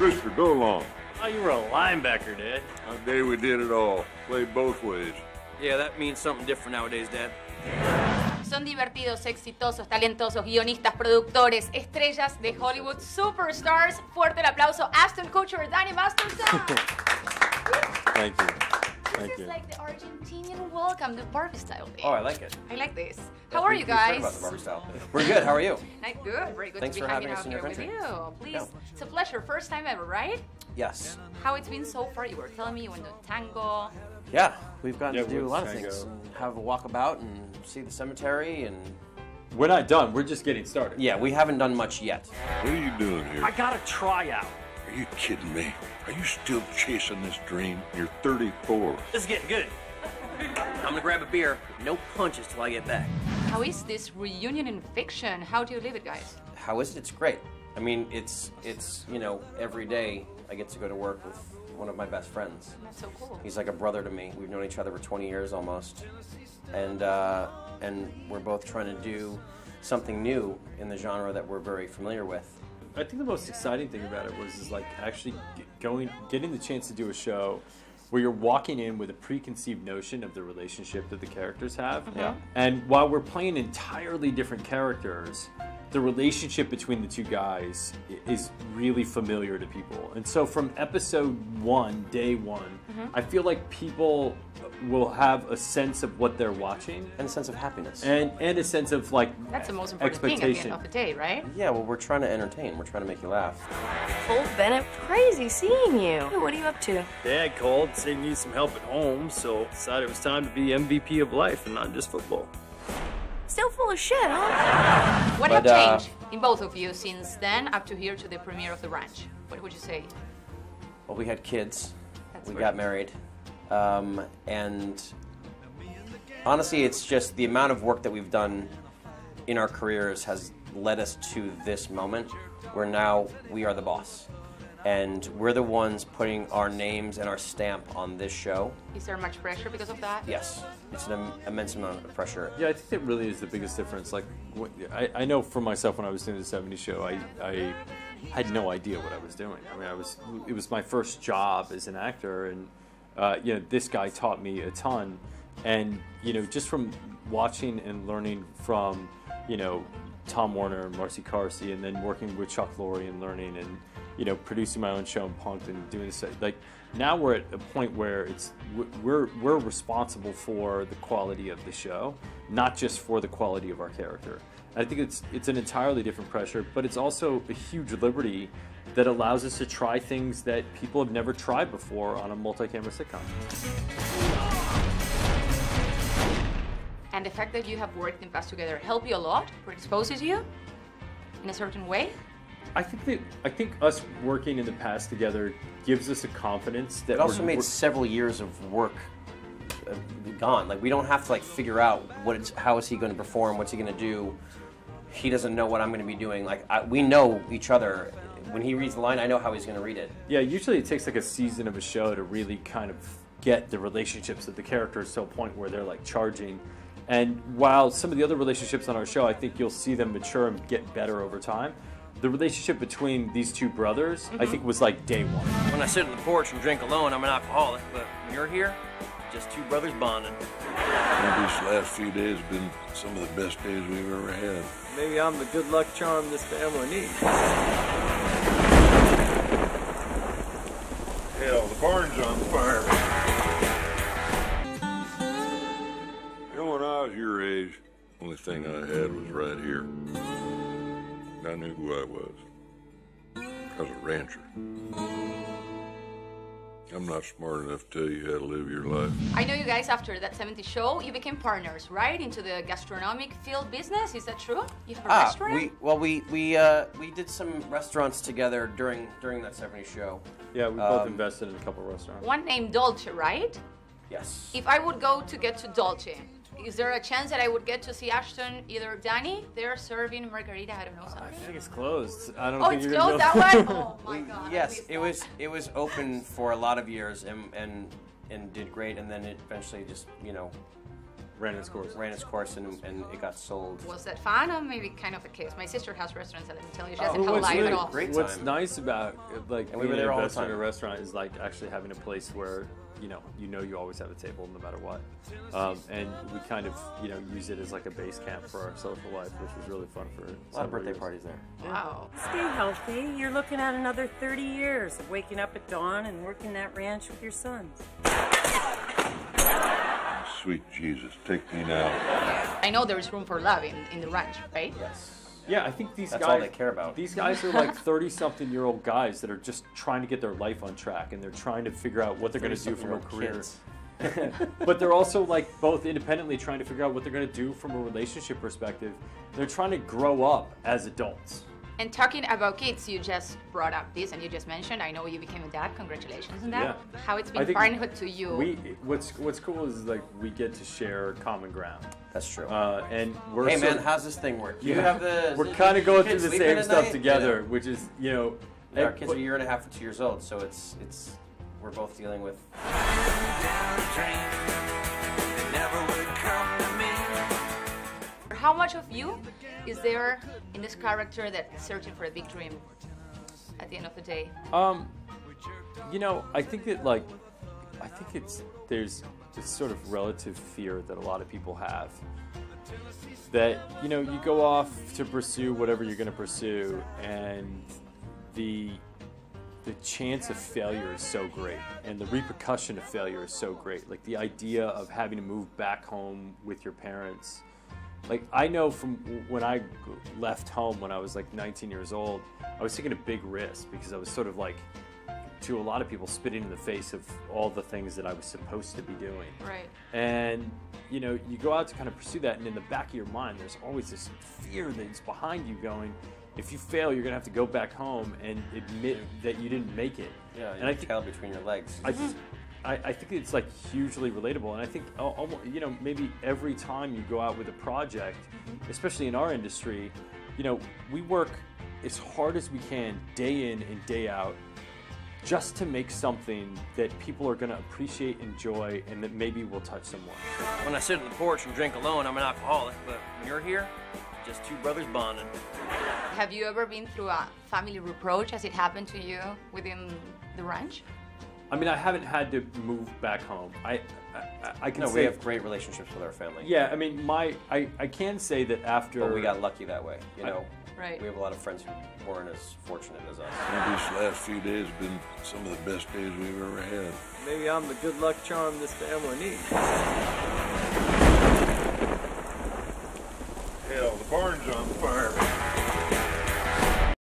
Christopher, go along. Oh, you were a linebacker, Dad. One day we did it all. Played both ways. Yeah, that means something different nowadays, Dad. Son divertidos, exitosos, talentosos, guionistas, productores, estrellas de Hollywood, superstars. Fuerte el aplauso, Ashton, Kutcher, Dany, Masterson. Thank you. This is like the Argentinian welcome, the Barbie style thing. Oh, I like it. I like this. How are you guys? About the Barbie style. We're good. How are you? Good. Very good Thanks to be for hanging having us out in here your with country. you. Please, Yeah. it's a pleasure. First time ever, right? Yes. How it's been so far? You were telling me you went to tango. Yeah, we've gotten to do a with lot of tango. things. And have a walkabout and see the cemetery and... We're not done. We're just getting started. Yeah, we haven't done much yet. What are you doing here? I got a tryout. Are you kidding me? Are you still chasing this dream? You're 34. This is getting good. I'm gonna grab a beer. No punches till I get back. How is this reunion in fiction? How do you live it, guys? How is it? It's great. I mean, it's you know, every day I get to go to work with one of my best friends. That's so cool. He's like a brother to me. We've known each other for 20 years almost. And we're both trying to do something new in the genre that we're very familiar with. I think the most exciting thing about it was like actually getting the chance to do a show where you're walking in with a preconceived notion of the relationship that the characters have. Yeah. And while we're playing entirely different characters, the relationship between the two guys is really familiar to people. And so from episode 1, day 1, I feel like people will have a sense of what they're watching. And a sense of happiness. And a sense of like That's the most important thing at the end of the day, right? Yeah, well, we're trying to entertain. We're trying to make you laugh. Cole Bennett, crazy seeing you. Hey, what are you up to? Dad called, said he needed some help at home, so decided it was time to be MVP of life and not just football. Still full of shit, huh? What have changed in both of you since then up to here to the premiere of The Ranch? What would you say? Well, we had kids. We right. got married. And honestly, it's just the amount of work that we've done in our careers has led us to this moment where now we are the boss. And we're the ones putting our names and our stamp on this show. Is there much pressure because of that? Yes, it's an immense amount of pressure. Yeah, I think that really is the biggest difference. Like, I know for myself when I was doing the '70s show, I had no idea what I was doing. I mean, it was my first job as an actor, and you know, this guy taught me a ton. And you know, just from watching and learning from, you know, Tom Warner and Marcy Carsey, and then working with Chuck Lorre and learning, and you know, producing my own show in Punk'd and doing this, like now we're at a point where we're responsible for the quality of the show, not just for the quality of our character. I think it's an entirely different pressure, but it's also a huge liberty that allows us to try things that people have never tried before on a multi-camera sitcom. And the fact that you have worked in the past together help you a lot, or exposes you in a certain way? I think us working in the past together gives us a confidence that It also made several years of work gone. Like, we don't have to like figure out how is he going to perform, what's he going to do. He doesn't know what I'm going to be doing. Like, we know each other. When he reads the line, I know how he's going to read it. Yeah, usually it takes like a season of a show to really kind of get the relationships of the characters to a point where they're like charging. And while some of the other relationships on our show, I think you'll see them mature and get better over time, the relationship between these two brothers, I think, was like day one. When I sit on the porch and drink alone, I'm an alcoholic. But when you're here, just two brothers bonding. These last few days have been some of the best days we've ever had. Maybe I'm the good luck charm this family needs. Hell, the barn's on fire. You know, when I was your age, the only thing I had was right here. I knew who I was. I was a rancher. I'm not smart enough to tell you how to live your life. I know you guys, after that 70s show, you became partners, right? Into the gastronomic field business, is that true? You have a restaurant? We did some restaurants together during that '70s show. Yeah, we both invested in a couple of restaurants. One named Dolce, right? Yes. If I would go to get to Dolce, is there a chance that I would get to see Ashton, either Dany? They're serving margarita, I don't know, I something. think it's closed. I don't Oh, think it's you're closed, gonna that one? Oh my God. Yes, it was open for a lot of years and did great, and then it eventually just, you know, ran its course. Ran its course, and it got sold. Was that fun or maybe kind of a case? My sister has restaurants, and let me tell you, she doesn't Oh, have a what's life really at all. great What's time. nice about like And we being were there an all the investor in a time. restaurant is like actually having a place where you always have a table no matter what, and we kind of use it as like a base camp for our social life, which was really fun for A lot of birthday parties there. Wow. Stay healthy. You're looking at another 30 years of waking up at dawn and working that ranch with your sons. Sweet Jesus, take me now. I know there is room for love in the ranch, right? Yes. Yeah, I think these That's guys. all they care about. These guys are like 30-something-year-old guys that are just trying to get their life on track, and they're trying to figure out what they're going to do from a career. Kids. But they're also like both independently trying to figure out what they're going to do from a relationship perspective. They're trying to grow up as adults. And talking about kids, you just brought up this, and you just mentioned. I know you became a dad. Congratulations on that. Yeah. How it's I been think parenthood to you. What's cool is like we get to share common ground. That's true. And we're Hey sort man, of- how's this thing work? You Yeah. have the. We're kind of going through kids the sleeping same at stuff night? together, which is Yeah, our kids but- are a year and a half to 2 years old, so it's we're both dealing with. How much of you is there in this character that's searching for a big dream at the end of the day? I think that there's this sort of relative fear that a lot of people have that you go off to pursue whatever you're going to pursue, and the chance of failure is so great, and the repercussion of failure is so great. Like the idea of having to move back home with your parents. Like I know from when I left home when I was like 19 years old, I was taking a big risk because I was sort of like, to a lot of people, spitting in the face of all the things that I was supposed to be doing. Right. And you go out to kind of pursue that, and in the back of your mind, there's always this fear that's behind you going, if you fail, you're gonna have to go back home and admit that you didn't make it. Yeah, and I your think tail between your legs. I think it's like hugely relatable, and I think maybe every time you go out with a project, especially in our industry, we work as hard as we can day in and day out just to make something that people are going to appreciate, enjoy, and that maybe will touch someone. When I sit on the porch and drink alone, I'm an alcoholic, but when you're here, just two brothers bonding. Have you ever been through a family reproach? Has it happened to you within the ranch? I mean, I haven't had to move back home. I can No, say we have great relationships with our family. Yeah, I mean, I can say that after. But we got lucky that way. Right. We have a lot of friends who weren't as fortunate as us. These last few days have been some of the best days we've ever had. Maybe I'm the good luck charm this family needs. Hell, the barn's on fire.